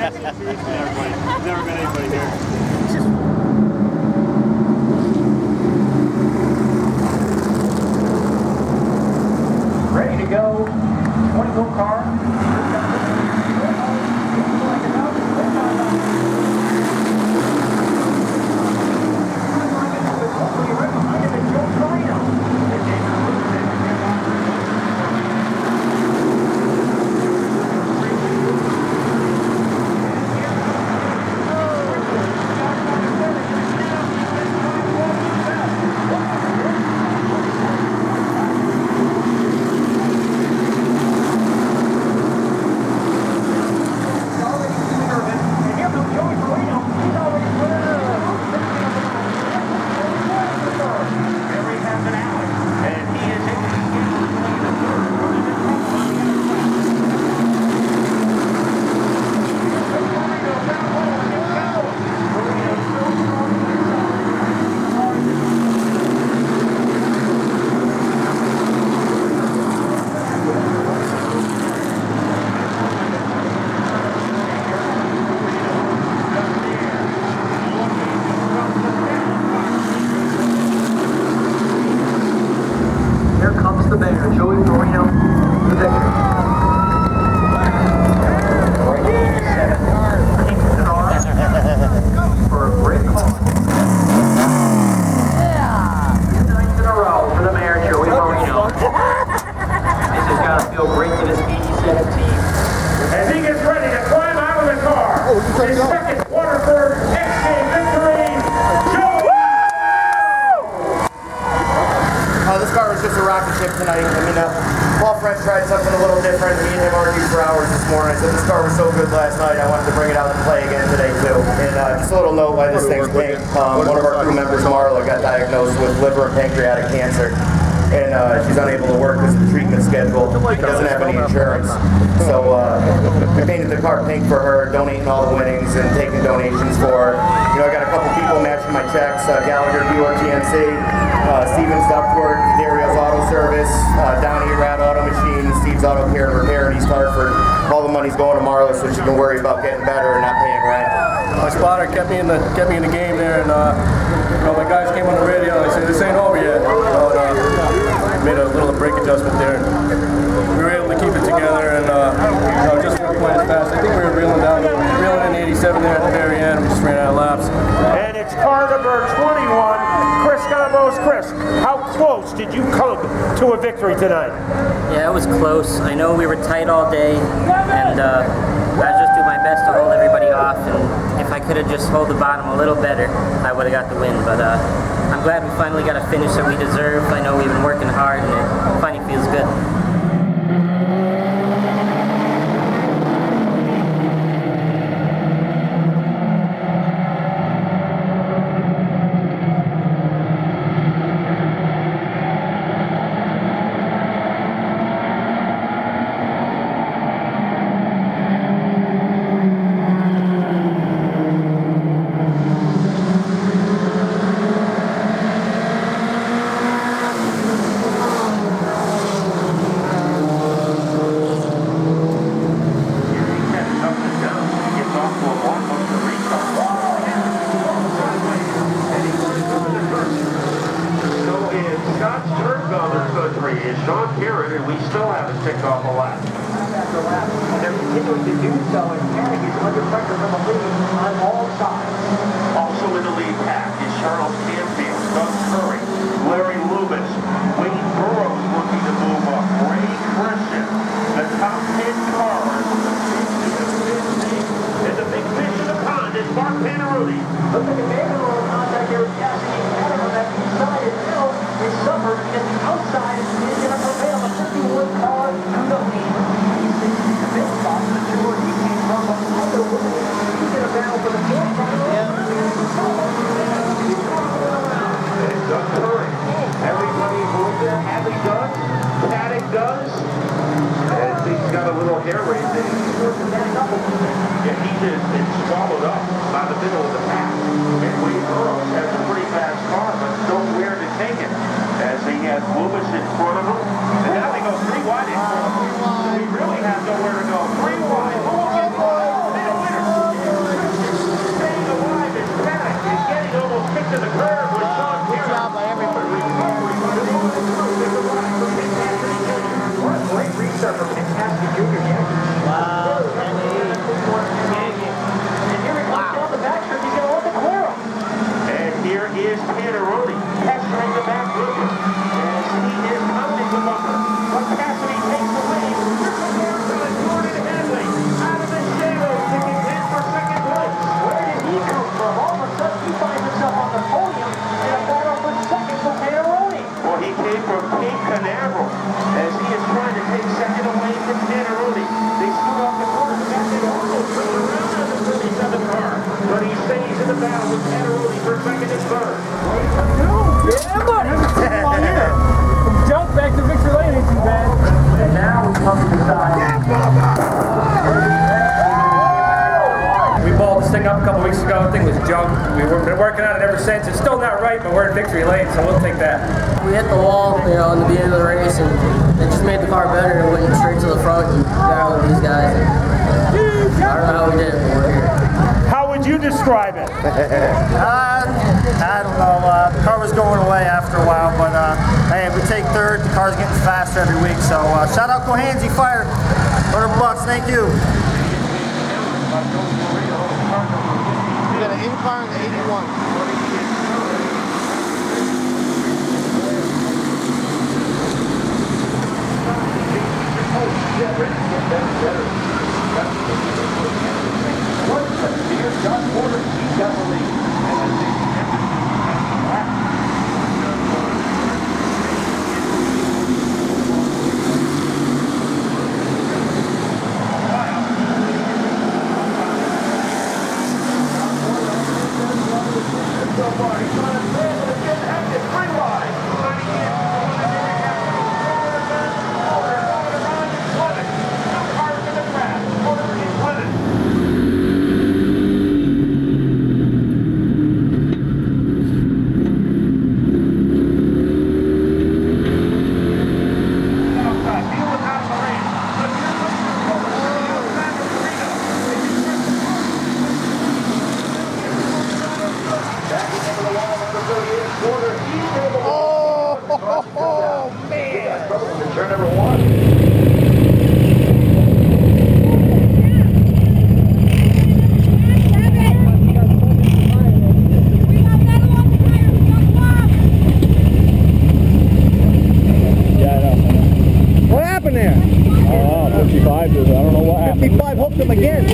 Never met anybody here. Ready to go. 20-go car. London-Waterford victory. This car was just a rocket ship tonight. I mean, Paul French tried something a little different. Me and him argued for hours this morning. I said this car was so good last night, I wanted to bring it out and play again today too. And just a little note why this thing's pink. One of our crew members, Marla, got diagnosed with liver and pancreatic cancer. And she's unable to work because of the treatment schedule. She doesn't have any insurance. So we painted the car pink for her, donating all the winnings and taking donations for her. You know, I got a couple people matching my checks. Gallagher, Buick GMC, Stevens Ductwork, Dario's Auto Service, Donnie Rat Auto Machine, Steve's Auto Care and Repair in East Hartford. All the money's going to Marla so she can worry about getting better and not paying rent. My spotter kept me in the game there, and you know, my guys came on the radio and they said this ain't over yet. Made a little brake adjustment there, and we were able to keep it together, and you know, just not quite as fast. I think we were reeling in 87 there at the very end. We just ran out of laps. And it's car number 21, Chris Gambos. Chris, how close did you come to a victory tonight? Yeah, it was close. I know we were tight all day, and I was just doing my best to hold everybody off, and if I could have just held the bottom a little better, I would have got the win. But I'm glad we finally got a finish that we deserved. I know we've been working hard, and it finally feels good. And we still haven't ticked off a lap. They're continuing to do so, and Panic is under pressure from the lead on all sides. Also in the lead pack is Charles Canfield, Doug Curry, Larry Lubis, Wayne Burrows looking to move up, Ray Christian, the top 10 cars. And the big fish in the pond is Mark Panarudi. Looks like a major roll contact here with Cassidy Adam on that inside is Hill is suffered because the outside is going to prevail. A 51 car to the lead. He's the big spot to the two where he came from, but also he's going to battle for the fourth car. And Doug Curry. Everybody moved there. Hadley does. Paddock does. And he's got a little hair raising. Yeah, he just been swallowed up by the middle of the pack. And this thing up a couple weeks ago. The thing was junk. We've been working on it ever since. It's still not right, but we're in victory lane, so we'll take that. We hit the wall, you know, in the beginning of the race, and it just made the car better and went straight to the front and got out with these guys. And I don't know how we did it, but we're here. How would you describe it? I don't know. The car was going away after a while, but hey, we take third. The car's getting faster every week. So shout out Cohansey Fire. $100, thank you. We got an in-car in the 81. Turn number one. What happened there? Oh, 55 is, I don't know what happened. 55 hooked him again.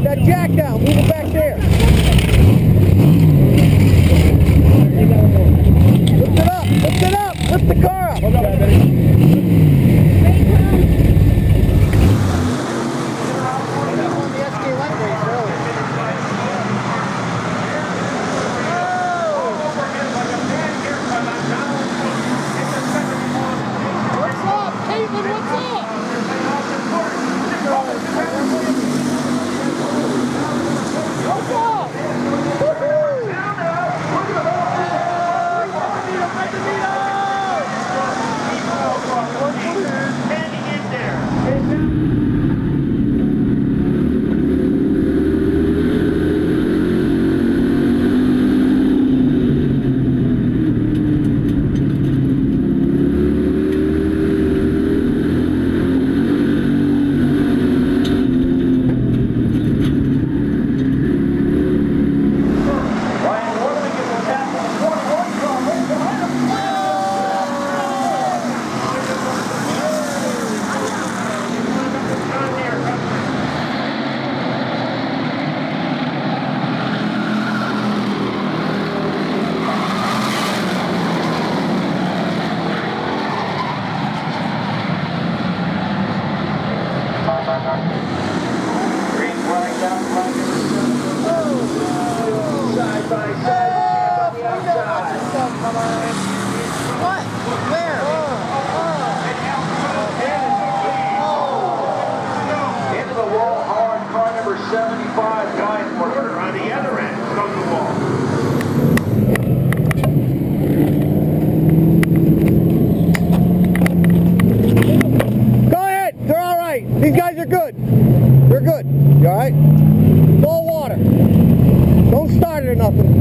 That jack down, move it back there. Lift it up, lift the car up. These guys are good. They're good. You alright? All water. Don't start it or nothing.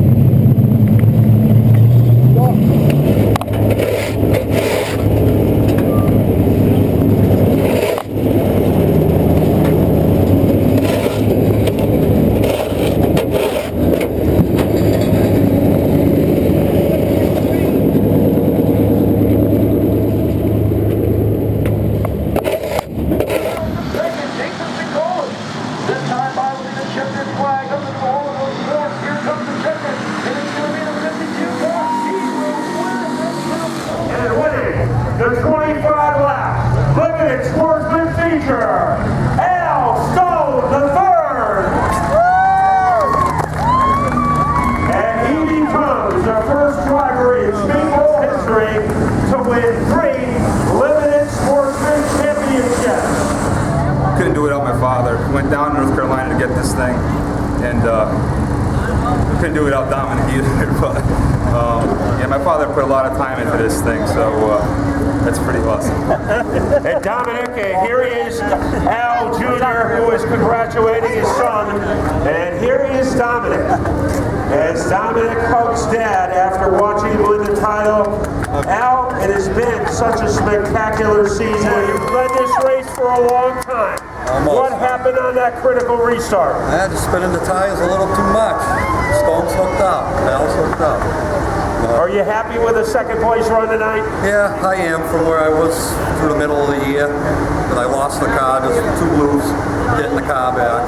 went down to North Carolina to get this thing, and we couldn't do it without Dominic either. But yeah, my father put a lot of time into this thing, so that's pretty awesome. And Dominic, here he is, Al Jr., who is congratulating his son. And here is Dominic. As Dominic hugs Dad after watching him win the title. Al, it has been such a spectacular season. You've led this race for a long time. Almost. What happened on that critical restart? I had to spin in the tires a little too much. Stones hooked up. Valves hooked up. Are you happy with the second place run tonight? Yeah, I am from where I was through the middle of the year. But I lost the car, just 2 loops, getting the car back.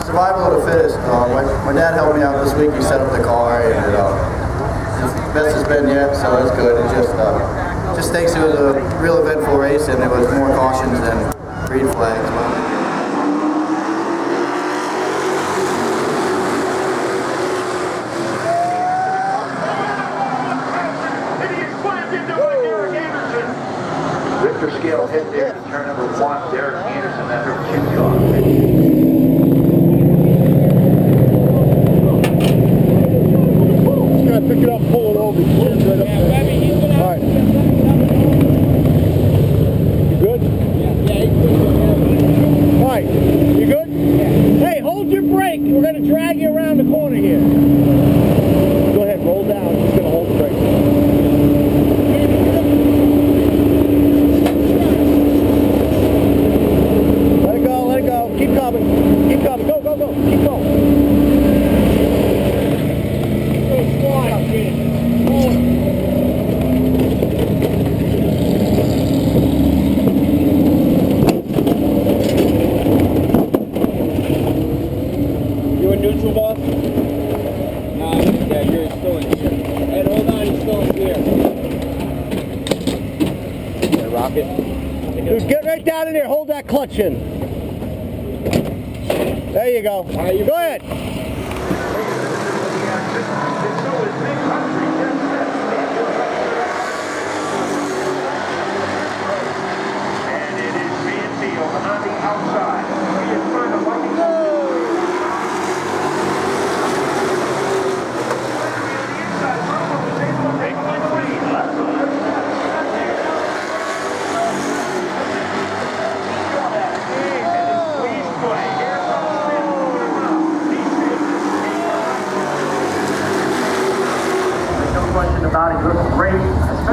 Survival of the fittest. My dad helped me out this week. He set up the car, and it's the best it's been yet, so it's good. It just thinks it was a real eventful race, and there was more cautions than green flags. Victor Scale hit there to turn number 1. Derek Anderson, that hurt Keator. Just gotta pick it up, pull it over. Right up there. All right. You good? Yeah. All right. You good? Yeah. Hey, hold your brake. We're gonna drag you around the corner here. Go ahead, roll down. Just gonna hold the brake. Keep coming. Keep coming. Go, go, go. Keep going. Go slide up here. You in neutral, boss? Nah, yeah, you're still in gear. Hey, hold on, he's still in gear. Yeah, rocket. Dude, get right down in there. Hold that clutch in. There you go. All right, you go ahead. And it is Banfield on the outside. He is trying to light it up.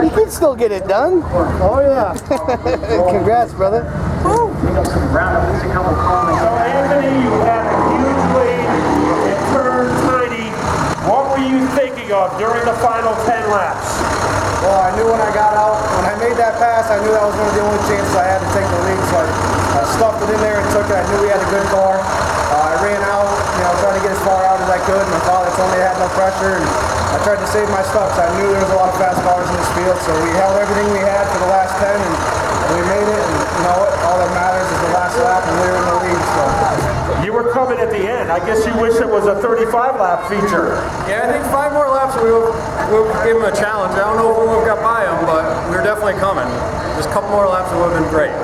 You can still get it done. Oh yeah. Congrats, brother. Woo. So Anthony, you had a huge lead. It turned tiny. What were you thinking of during the final 10 laps? Well, I knew when I got out, when I made that pass, I knew that was one of the only chances I had to take the lead. So I stuffed it in there and took it. I knew we had a good car. I ran out, tried to get as far out as I could. My father told me I had no pressure, and I tried to save my stuff. So I knew there was a lot of fast cars in this field, so we held everything we had for the last 10, and we made it. And you know what? All that matters is the last lap, and we were in the lead. So you were coming at the end. I guess you wish it was a 35-lap feature. Yeah, I think 5 more laps we'll give him a challenge. I don't know if we would have got by him, but we're definitely coming. Just a couple more laps would have been great.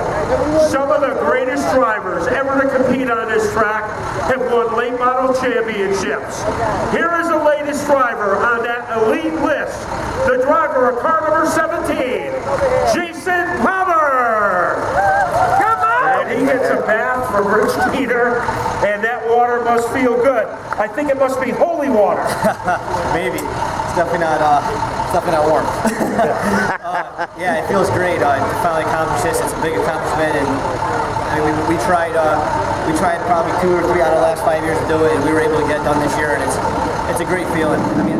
Some of the greatest drivers ever to compete on this track have won late model championships. Here is the latest driver on that elite list. The driver of car number 17, Jason Palmer. Come on! And he gets a bath from Rich Keator, and that water must feel good. I think it must be holy water. Maybe. It's definitely not warm. Yeah, it feels great to finally accomplish this. It's a big accomplishment, and I mean, we tried probably 2 or 3 out of the last 5 years to do it, and we were able to get it done this year, and it's a great feeling. I mean,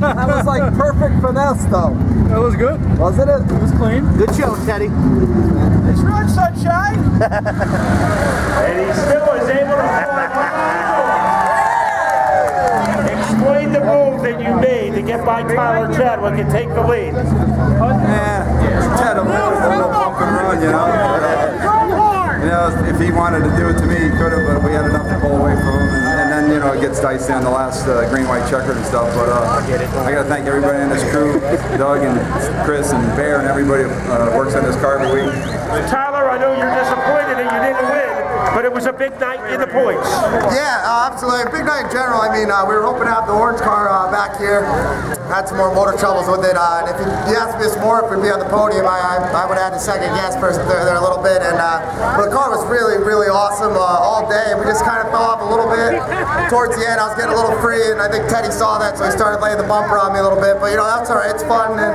That was like perfect finesse, though. That was good. Wasn't it? It was clean. Good show, Teddy. It's right, sunshine. And he still is able to explain the move that you made to get by Tyler Chadwick and take the lead. Ted, a little bump and run, you know. You know, if he wanted to do it to me, he could have, but we had enough to pull away from him. And then, you know, it gets dicey on the last green-white checkered and stuff. But I got to thank everybody in this crew, Doug and Chris and Bear and everybody who works on this car every week. Tyler, I know you're disappointed that you didn't win, but it was a big night in the points. Yeah, absolutely. A big night in general. I mean, we were hoping to have the orange car back here. Had some more motor troubles with it. And if you asked me this more, if we'd be on the podium, I would have had to second guess first there a little bit. And but the car was really, really awesome all day. We just kind of fell off a little bit. Towards the end, I was getting a little free, and I think Teddy saw that, so he started laying the bumper on me a little bit. But, you know, that's all right. It's fun. And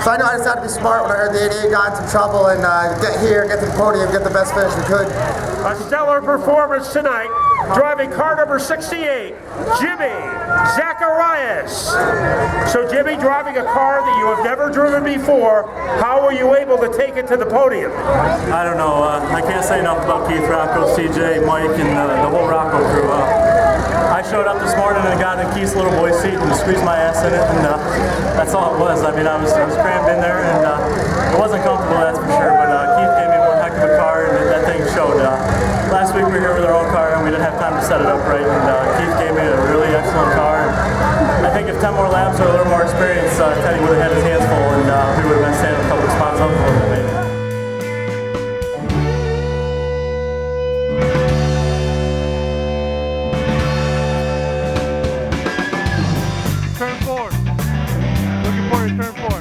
so I know I just had to be smart when I heard the 88 got in some trouble and get here, get to the podium, get the best finish we could. A stellar performance tonight, driving car number 68, Jimmy Zacharias. So Jimmy, driving a car that you have never driven before, how were you able to take it to the podium? I don't know. I can't say enough about Keith, Rocco, CJ, Mike, and the whole Rocco crew. I showed up this morning and got in Keith's little boy seat and squeezed my ass in it, and that's all it was. I mean, I was crammed in there, and it wasn't comfortable, that's for sure. But Keith gave me one heck of a car, and that thing showed. Last week we were here with our own car, and we didn't have time to set it up right. And Keith gave me a really excellent car. And I think if 10 more laps or a little more experience, Teddy would have had his hands full, and we would have been standing a couple of spots up a little bit, maybe. Turn 4. Looking for your turn 4.